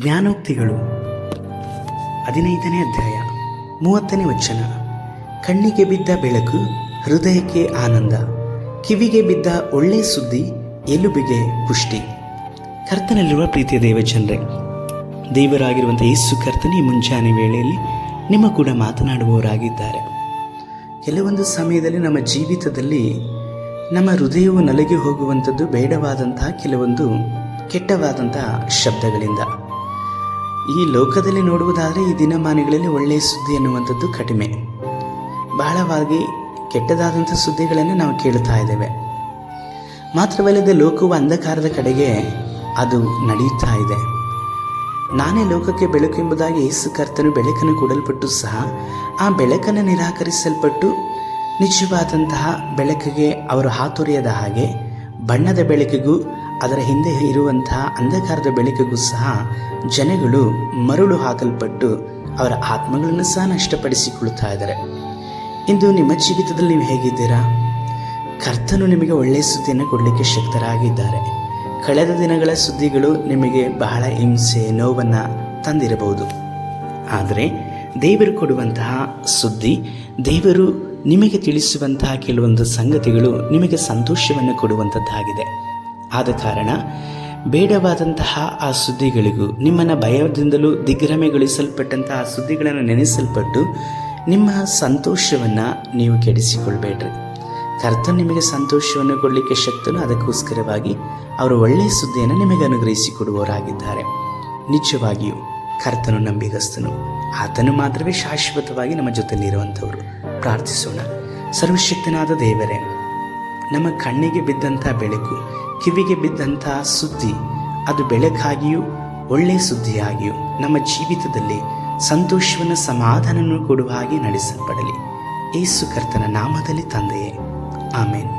ಜ್ಞಾನೋಕ್ತಿಗಳು 15ನೇ ಅಧ್ಯಾಯ 30ನೇ ವಚನ. ಕಣ್ಣಿಗೆ ಬಿದ್ದ ಬೆಳಕು, ಹೃದಯಕ್ಕೆ ಆನಂದ, ಕಿವಿಗೆ ಬಿದ್ದ ಒಳ್ಳೆ ಸುದ್ದಿ, ಎಲುಬಿಗೆ ಪುಷ್ಟಿ. ಕರ್ತನಲ್ಲಿರುವ ಪ್ರೀತಿಯ ದೇವಜನರೇ, ದೇವರಾಗಿರುವಂಥ ಯೇಸು ಕರ್ತನ ಈ ಮುಂಜಾನೆ ವೇಳೆಯಲ್ಲಿ ನಿಮ್ಮ ಕೂಡ ಮಾತನಾಡುವವರಾಗಿದ್ದಾರೆ. ಕೆಲವೊಂದು ಸಮಯದಲ್ಲಿ ನಮ್ಮ ಜೀವಿತದಲ್ಲಿ ನಮ್ಮ ಹೃದಯವು ನಲಗಿ ಹೋಗುವಂಥದ್ದು ಬೇಡವಾದಂತಹ ಕೆಲವೊಂದು ಕೆಟ್ಟವಾದಂತಹ ಶಬ್ದಗಳಿಂದ. ಈ ಲೋಕದಲ್ಲಿ ನೋಡುವುದಾದರೆ ಈ ದಿನಮಾನಗಳಲ್ಲಿ ಒಳ್ಳೆಯ ಸುದ್ದಿ ಎನ್ನುವಂಥದ್ದು ಕಡಿಮೆ. ಬಹಳವಾಗಿ ಕೆಟ್ಟದಾದಂಥ ಸುದ್ದಿಗಳನ್ನು ನಾವು ಕೇಳುತ್ತಾ ಇದ್ದೇವೆ. ಮಾತ್ರವಲ್ಲದೆ ಲೋಕವು ಅಂಧಕಾರದ ಕಡೆಗೆ ಅದು ನಡೆಯುತ್ತಾ ಇದೆ. ನಾನೇ ಲೋಕಕ್ಕೆ ಬೆಳಕು ಎಂಬುದಾಗಿ ಯೇಸು ಕರ್ತನು ಬೆಳಕನ್ನು ಕೊಡಲ್ಪಟ್ಟು ಸಹ ಆ ಬೆಳಕನ್ನು ನಿರಾಕರಿಸಲ್ಪಟ್ಟು ನಿಜವಾದಂತಹ ಬೆಳಕಿಗೆ ಅವರು ಹಾತೊರೆಯದ ಹಾಗೆ ಬಣ್ಣದ ಬೆಳಕಿಗೂ ಅದರ ಹಿಂದೆ ಇರುವಂತಹ ಅಂಧಕಾರದ ಬೆಳಕಿಗೂ ಸಹ ಜನಗಳು ಮರುಳು ಹಾಕಲ್ಪಟ್ಟು ಅವರ ಆತ್ಮಗಳನ್ನು ಸಹ ನಷ್ಟಪಡಿಸಿಕೊಳ್ಳುತ್ತಾ ಇದ್ದಾರೆ. ಇಂದು ನಿಮ್ಮ ಜೀವಿತದಲ್ಲಿ ನೀವು ಹೇಗಿದ್ದೀರಾ? ಕರ್ತನು ನಿಮಗೆ ಒಳ್ಳೆಯ ಸುದ್ದಿಯನ್ನು ಕೊಡಲಿಕ್ಕೆ ಶಕ್ತರಾಗಿದ್ದಾರೆ. ಕಳೆದ ದಿನಗಳ ಸುದ್ದಿಗಳು ನಿಮಗೆ ಬಹಳ ಹಿಂಸೆ, ನೋವನ್ನು ತಂದಿರಬಹುದು. ಆದರೆ ದೇವರು ಕೊಡುವಂತಹ ಸುದ್ದಿ, ದೇವರು ನಿಮಗೆ ತಿಳಿಸುವಂತಹ ಕೆಲವೊಂದು ಸಂಗತಿಗಳು ನಿಮಗೆ ಸಂತೋಷವನ್ನು ಕೊಡುವಂಥದ್ದಾಗಿದೆ. ಆದ ಕಾರಣ ಬೇಡವಾದಂತಹ ಆ ಸುದ್ದಿಗಳಿಗೂ, ನಿಮ್ಮನ್ನು ಭಯದಿಂದಲೂ ದಿಗ್ಭ್ರಮೆಗೊಳಿಸಲ್ಪಟ್ಟಂತಹ ಆ ಸುದ್ದಿಗಳನ್ನು ನೆನೆಸಲ್ಪಟ್ಟು ನಿಮ್ಮ ಸಂತೋಷವನ್ನು ನೀವು ಕೆಡಿಸಿಕೊಳ್ಬೇಡ್ರಿ. ಕರ್ತನು ನಿಮಗೆ ಸಂತೋಷವನ್ನು ಕೊಡಲಿಕ್ಕೆ ಶಕ್ತನು. ಅದಕ್ಕೋಸ್ಕರವಾಗಿ ಅವರು ಒಳ್ಳೆಯ ಸುದ್ದಿಯನ್ನು ನಿಮಗೆ ಅನುಗ್ರಹಿಸಿಕೊಡುವವರಾಗಿದ್ದಾರೆ. ನಿಜವಾಗಿಯೂ ಕರ್ತನು ನಂಬಿಗಸ್ತನು. ಆತನು ಮಾತ್ರವೇ ಶಾಶ್ವತವಾಗಿ ನಮ್ಮ ಜೊತೆಯಲ್ಲಿರುವಂಥವರು. ಪ್ರಾರ್ಥಿಸೋಣ. ಸರ್ವಶಕ್ತನಾದ ದೇವರೇ, ನಮ್ಮ ಕಣ್ಣಿಗೆ ಬಿದ್ದಂಥ ಬೆಳಕು, ಕಿವಿಗೆ ಬಿದ್ದಂಥ ಸುದ್ದಿ, ಅದು ಬೆಳಕಾಗಿಯೂ ಒಳ್ಳೆಯ ಸುದ್ದಿಯಾಗಿಯೂ ನಮ್ಮ ಜೀವಿತದಲ್ಲಿ ಸಂತೋಷವನ್ನು, ಸಮಾಧಾನವನ್ನು ಕೊಡುವ ಹಾಗೆ ನಡೆಸಲ್ಪಡಲಿ. ಯೇಸು ಕರ್ತನ ನಾಮದಲ್ಲಿ ತಂದೆಯೇ, ಆಮೇನ್.